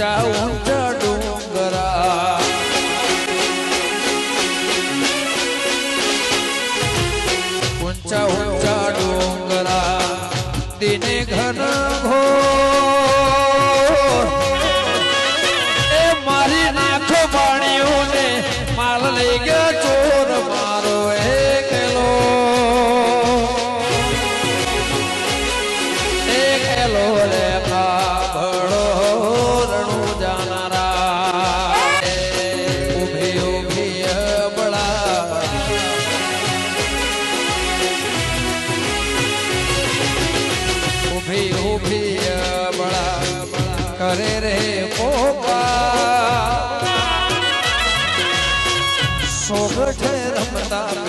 ઊંચા ઊંચા ડુંગરા ઊંચા ઊંચા ડુંગરા દિને ઘન ઘોર એ મારી નાખો પાણીઓને માલ લઈ ગયા ચોર મારો એકલો રે કાબડો રણું જાનારા ઉભી ઉભી અબળા ઉભી ઉભી અબળા કરે રે પોપા સોગઠે રમતા